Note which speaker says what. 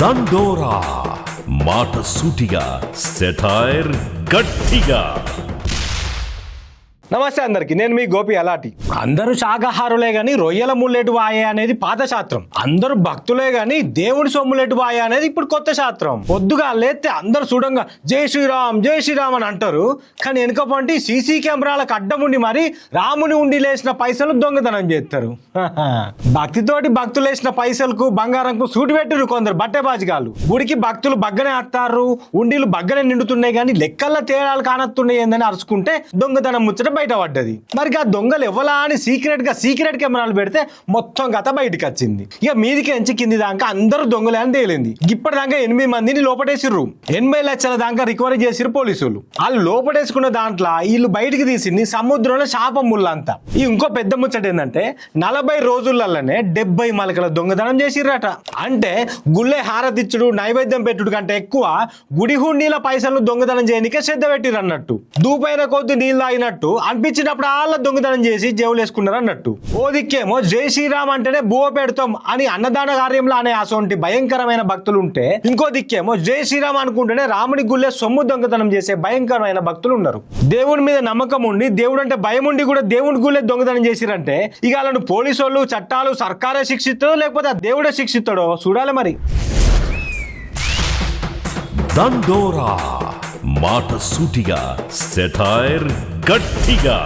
Speaker 1: దండోరా మాట సూటిగా సెటైర్ గట్టిగా.
Speaker 2: నమస్తే అందరికి, నేను మీ గోపి అలాటి. అందరూ శాకాహారులే గాని రొయ్యల ముల్లెటు వాయే అనేది పాత శాస్త్రం. అందరూ భక్తులే గాని దేవుడి సొమ్ములెటు వాయే అనేది ఇప్పుడు కొత్త శాస్త్రం. పొద్దుగా లేస్తే అందరూ చూడంగా జై శ్రీరామ్ జై శ్రీరామ్ అని అంటారు. కానీ వెనుక పంటి సీసీ కెమెరాలకు అడ్డముండి మరి రాముని ఉండి లేసిన పైసలు దొంగతనం చేస్తారు. భక్తితోటి భక్తులు వేసిన పైసలకు బంగారంకు సూటి పెట్టిరు కొందరు బట్టెబాజిగాళ్ళు. గుడికి భక్తులు బగ్గనే వస్తారు, ఉండిలు బగ్గనే నిండుతున్నాయి కానీ లెక్కల్లో తేడాలు కానత్తున్నాయి ఏందని అరుచుకుంటే దొంగతనం ముచ్చట బయట పడ్డది. మరి ఆ దొంగలు ఎవలా అని సీక్రెట్ కెమెరాలు పెడితే మొత్తం కథ బయటకు వచ్చింది. ఇక మీదికి ఎంచి కింది దాకా అందరూ దొంగలే అని తేలింది. ఇప్పటిదాకా 8 మందిని లోపటేసిర్రు. 80 లక్షల దాకా రికవరీ చేసిరు పోలీసులు. వాళ్ళు లోపటేసుకున్న దాంట్లో వీళ్ళు బయటికి తీసింది సముద్రంలో శాపం ముళ్ళంతా. ఈ ఇంకో పెద్ద ముచ్చట ఏంటంటే 40 రోజులలోనే 70 మలకల దొంగతనం చేసిర్రట. అంటే గుళ్ళే హారతిచ్చుడు నైవేద్యం పెట్టుడు కంటే ఎక్కువ గుడి హుండీల పైసలు దొంగతనం చేయనికే శ్రద్ధ పెట్టిరు అన్నట్టు. దూపైన కొద్ది నీళ్ళు తాగినట్టు అనిపించినప్పుడు వాళ్ళ దొంగతనం చేసి జేవులు వేసుకున్నారు అన్నట్టు. ఓ దిక్కేమో జై శ్రీరామ్ అంటేనే బువ్వ పెడతాం అని అన్నదాన కార్యంలో అనే అసొంటి భయంకరమైన భక్తులు ఉంటే, ఇంకో దిక్కేమో జై శ్రీరామ్ అనుకుంటేనే రాముడి గుళ్ళే సొమ్ము దొంగతనం చేసే భయంకరమైన భక్తులు ఉన్నారు. దేవుడి మీద నమ్మకం ఉండి దేవుడు అంటే భయం ఉండి కూడా దేవుడి గుళ్ళే దొంగతనం చేసిరంటే ఇక వాళ్ళను పోలీసు వాళ్ళు చట్టాలు సర్కారే శిక్షిస్తాడో లేకపోతే ఆ దేవుడే శిక్షిస్తాడో చూడాలి మరి.
Speaker 1: దండోరా మాట సూటిగా సెటైర్ గట్టిగా.